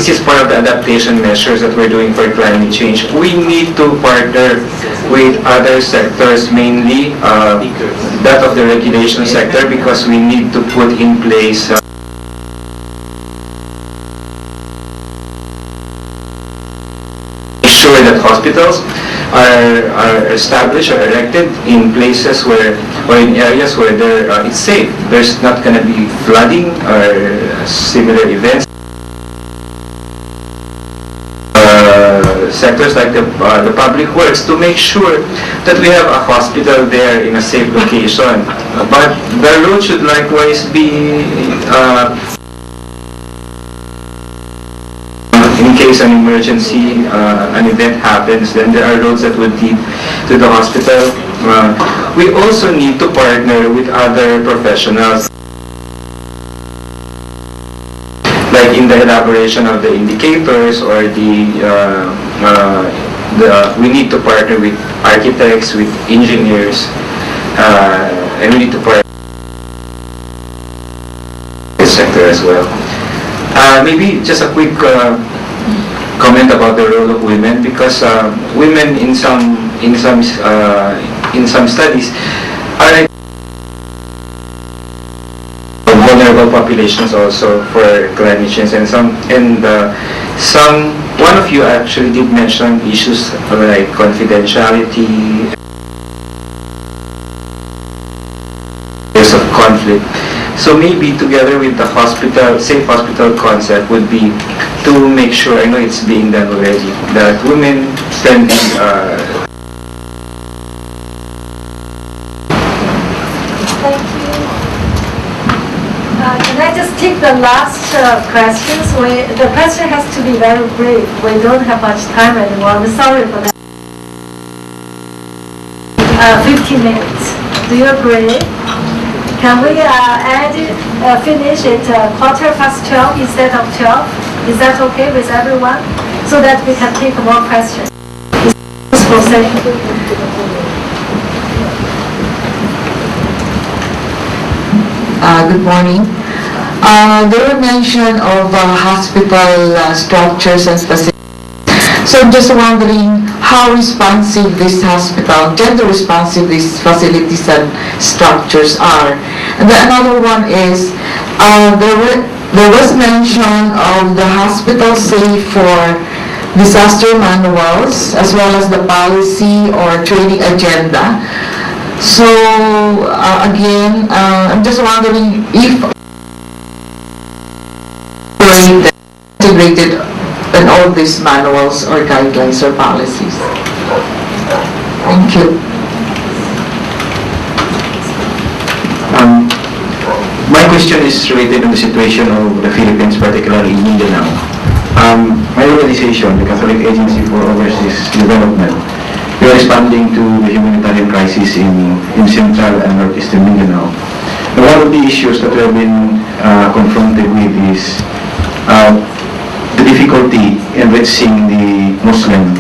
this is part of the adaptation measures that we're doing for climate change, we need to partner with other sectors, mainly that of the regulation sector, because we need to put in place sure that hospitals are established or erected in places where, or in areas where it's safe. There's not going to be flooding or similar events. Sectors like the public works, to make sure that we have a hospital there in a safe location. But the road should likewise be in case an emergency, an event happens, then there are roads that would lead to the hospital. We also need to partner with other professionals, like in the elaboration of the indicators, or we need to partner with architects, with engineers, and we need to partner with the sector as well. Maybe just a quick comment about the role of women, because women in some studies are vulnerable populations also for climate change, and one of you actually did mention issues like confidentiality, of conflict. So maybe together with the hospital, safe hospital concept would be to make sure, I know it's being done already, that women can be Thank you. Can I just take the last questions? The question has to be very brief. We don't have much time anymore. I'm sorry for that. 15 minutes. Do you agree? Can we finish it 12:15 instead of 12? Is that okay with everyone? So that we can take more questions. Good morning. There were mention of hospital structures and facilities. So I'm just wondering how responsive this hospital, gender responsive these facilities and structures are. And then another one is, there was mention of the hospital safe for disaster manuals, as well as the policy or training agenda. So again, I'm just wondering if integrated in all these manuals or guidelines or policies. Thank you. My question is related to the situation of the Philippines, particularly in Mindanao. My organization, the Catholic Agency for Overseas Development, we are responding to the humanitarian crisis in Central and Northeastern Mindanao. And one of the issues that we have been confronted with is the difficulty in reaching the Muslim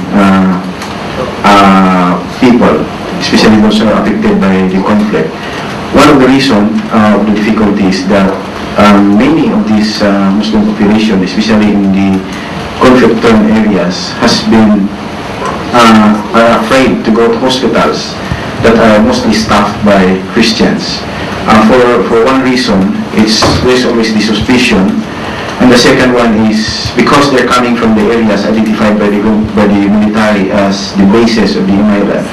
people, especially those who are affected by the conflict. One of the reasons of the difficulty is that many of these Muslim population, especially in the conflict-torn areas, are afraid to go to hospitals that are mostly staffed by Christians. For one reason, there's always the suspicion. And the second one is because they're coming from the areas identified by the military as the bases of the MILF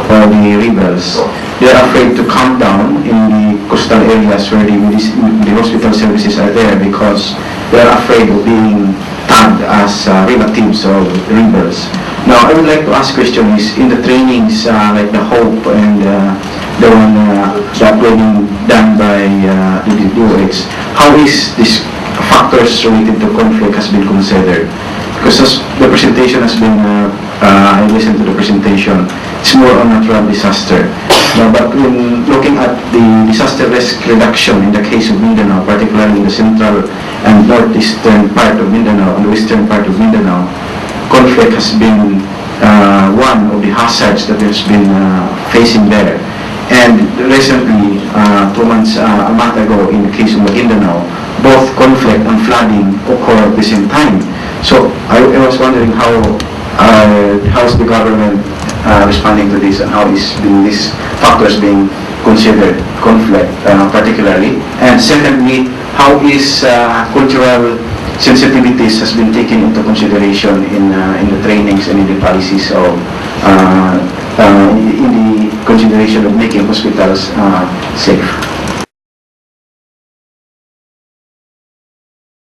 or the rebels. They're afraid to come down in the coastal areas where the hospital services are there, because they're afraid of being tagged as relatives of rebels. Now, I would like to ask question is, in the trainings like the HOPE and the one that being done by the DOH, how is this factors related to conflict has been considered? Because as the presentation has been, I listened to the presentation, it's more on natural disaster. But when looking at the disaster risk reduction in the case of Mindanao, particularly in the central and northeastern part of Mindanao and the western part of Mindanao, conflict has been one of the hazards that has been facing there. And recently, 2 months, a month ago, in the case of Mindanao, both conflict and flooding occur at the same time. So I was wondering how's the government responding to this, and how is these factors being considered, conflict particularly, and secondly, how is cultural sensitivities has been taken into consideration in the trainings and in the policies of in the consideration of making hospitals safe.